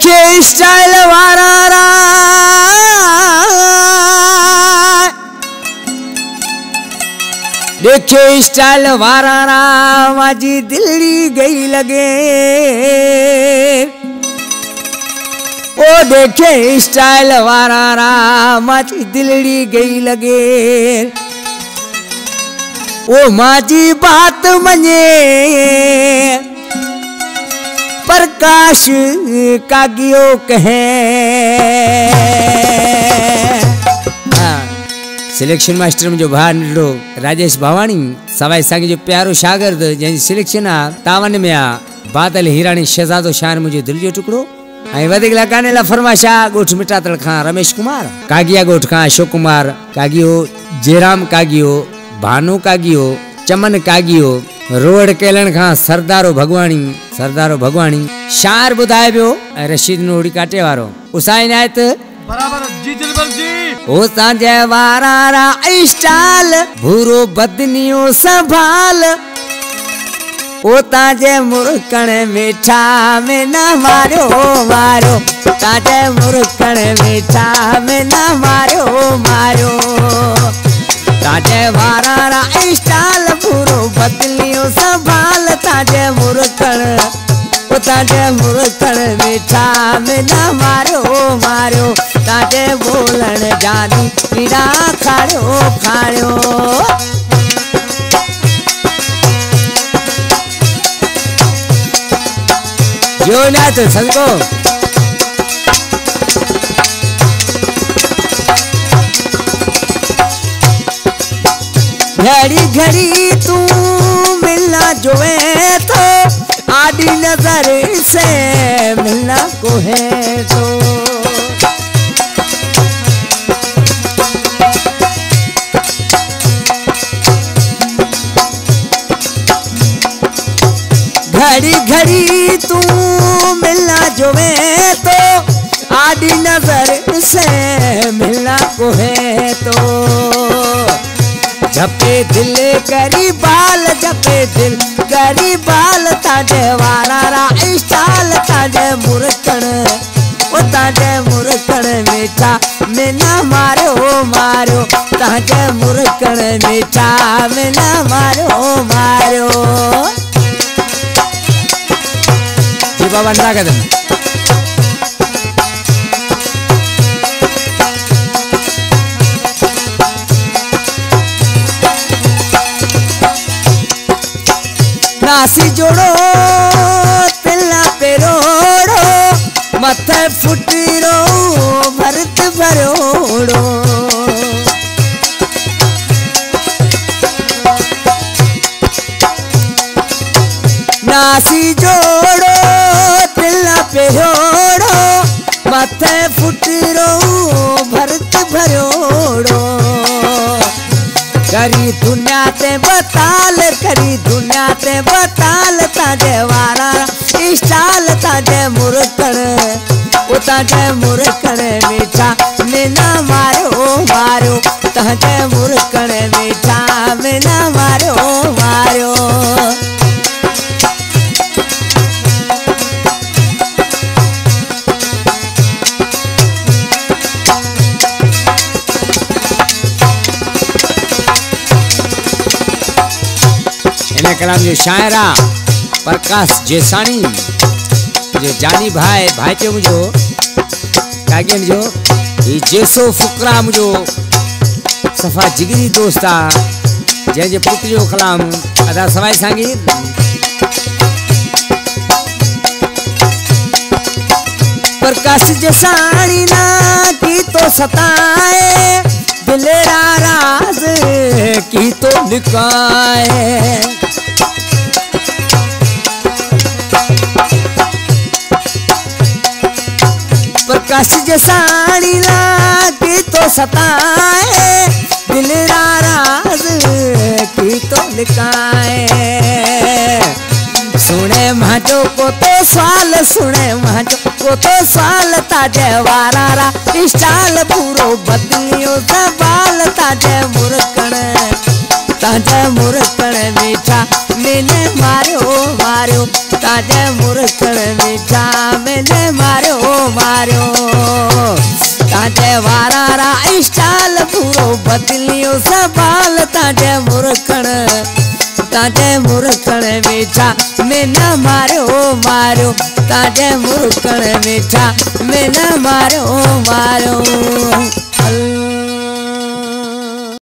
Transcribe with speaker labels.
Speaker 1: देखे स्टाइल वारा देखे स्टाइल वारा माझी दिल्ली गई लगे। ओ देखे स्टाइल वारा माझी दिल्ली गई लगे। ओ माझी बात मने प्रकाश कागियो कहे। सिलेक्शन मास्टर में जो भार निकलो राजेश भावानी सवाई सांगी जो प्यारो शागिर्द जैसे सिलेक्शन आ तावन में आ बादल हिरानी शहजादो शान मुझे दिल जो टुकड़ो आई वधिक लगाने ला फरमाशा गोठ मिटा तड़खा रमेश कुमार कागिया गोठ का अशोक कुमार कागियो जयराम कागियो भानु कागियो चमन कागियो रोड केलन खां सरदारो भगवानी शार बुधाए बियो रशीद नोड़ी काटे वारो उसाई नायत
Speaker 2: बराबर जी दिलबर जी
Speaker 1: ओ सांजे वारा स्टाइल भूरो बदनियो संभाल। ओ ताजे मुरकण मीठा में ना मारो मारो ताजे मुरकण मीठा में ना मारो मारो ताजे वारा स्टाइल भूरो बदनियो संभाल ताजे मुरकण मीठा में ना मारो मारो ताजे बोलन जानी कीड़ा खाड़ो खाड़ो। जो ना तो सबको घड़ी घड़ी तू मिलना जो है तो आधी नजर से मिलना को है तो घड़ी घड़ी तू मिलना जो है तो आधी नजर से मिलना को है तो जपे दिल करी बाल जपे दिल करी बाल ताजे वारा स्टाइल ताजे मुरकण ओ ताजे मुरकण मीठा में ना मारो मारो ताजे मुरकण मीठा में ना मारो मारो। जी बाबा ना कदम नासी जोड़ो तिल्ला पे रोड़ो मथे फुटरो भरत भरोड़ो नासी जोड़ो तिल्ला पे रोड़ो मथे फुटरो भरत भरोड़ो करी दुनिया ते बताल करी दुनिया ते बताल ताजे वारा स्टाइल ताजे मुरकण ओ ताजे मुरकण मीठा में ना मारो मारो ताजे मुरकण मीठा में ना मारो मारो। कलाम जो शायरा प्रकाश जेसानी जो जानी भाई पे मुझो कागेन जो ये जेसो फुकरा मुझो सफा जिगरी दोस्ता जे पुत्र जो कलाम अदा सवाई सांगी प्रकाश जेसानी ना की तो सताए दिलेरा राज की तो निकाए प्रकाश जसानी लागी तो सताए दिल राज की तो लिखाए। सुने माजो को तो सवाल सुने माजो को तो सवाल ताजे वारा स्टाइल पूरो बदलियो सवाल ताजे मुरकण ताजे मुरकण मीठा मैंने मारो मारो ताजे मुरकण मीठा मैंने मारो मारो ताजे वारा स्टाइल पूरो बदलियो सवाल ताजे मुरकण मीठा मैंने मारो मारो ताजे मुरकण मीठा मैंने मारो मारो।